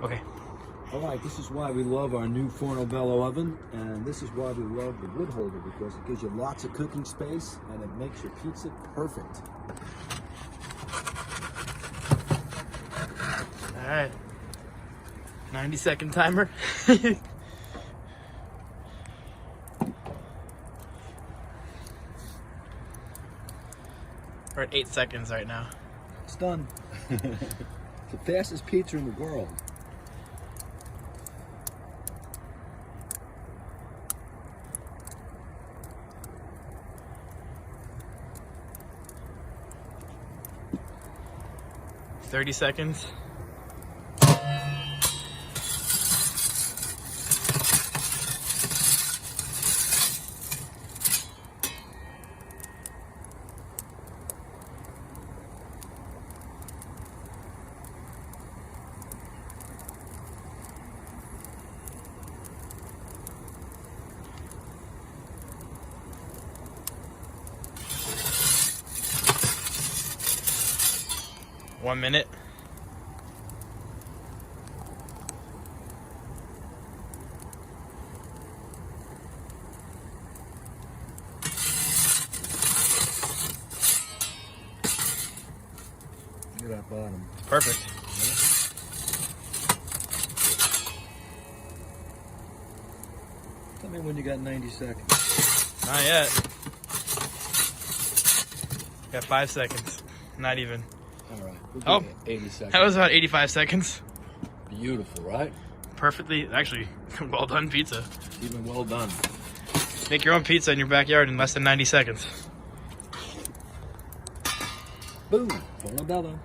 Okay. All right, this is why we love our new Forno Bello oven, and this is why we love the wood holder, because it gives you lots of cooking space and it makes your pizza perfect. All right. 90-second timer. We're at 8 seconds right now. It's done. It's the fastest pizza in the world. Thirty seconds. One minute. Look at that bottom. It's perfect. Yeah. Tell me when you got 90 seconds. Not yet. Got 5 seconds. Not even. All right. Oh, 80 seconds. That was about 85 seconds. Beautiful, right? Perfectly, actually, well done pizza. Even well done. Make your own pizza in your backyard in less than 90 seconds. Boom. Forno Bello.